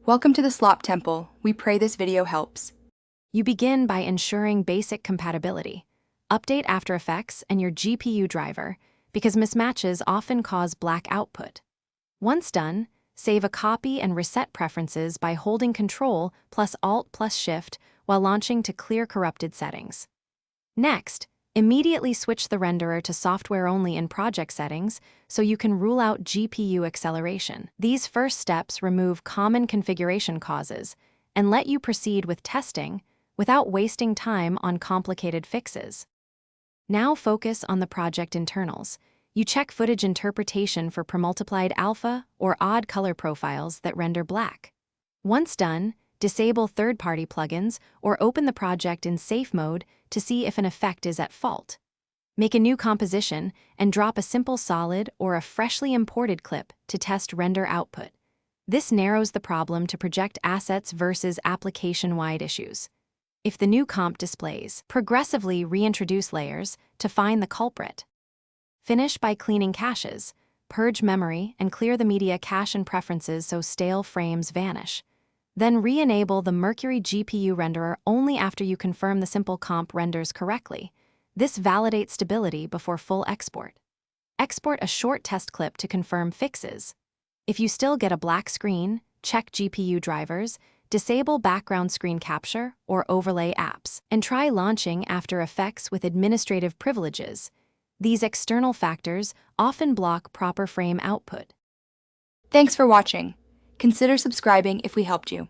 Welcome to the Slop Temple. We pray this video helps. You begin by ensuring basic compatibility. Update After Effects and your GPU driver, because mismatches often cause black output. Once done, save a copy and reset preferences by holding Ctrl plus Alt plus Shift while launching to clear corrupted settings. Next, immediately switch the renderer to software only in project settings so you can rule out GPU acceleration. These first steps remove common configuration causes and let you proceed with testing without wasting time on complicated fixes. Now focus on the project internals. You check footage interpretation for premultiplied alpha or odd color profiles that render black. Once done, disable third-party plugins or open the project in safe mode to see if an effect is at fault. Make a new composition and drop a simple solid or a freshly imported clip to test render output. This narrows the problem to project assets versus application-wide issues. If the new comp displays, progressively reintroduce layers to find the culprit. Finish by cleaning caches, purge memory, and clear the media cache and preferences so stale frames vanish. Then re-enable the Mercury GPU renderer only after you confirm the simple comp renders correctly. This validates stability before full export. Export a short test clip to confirm fixes. If you still get a black screen, check GPU drivers, disable background screen capture or overlay apps, and try launching After Effects with administrative privileges. These external factors often block proper frame output. Thanks for watching. Consider subscribing if we helped you.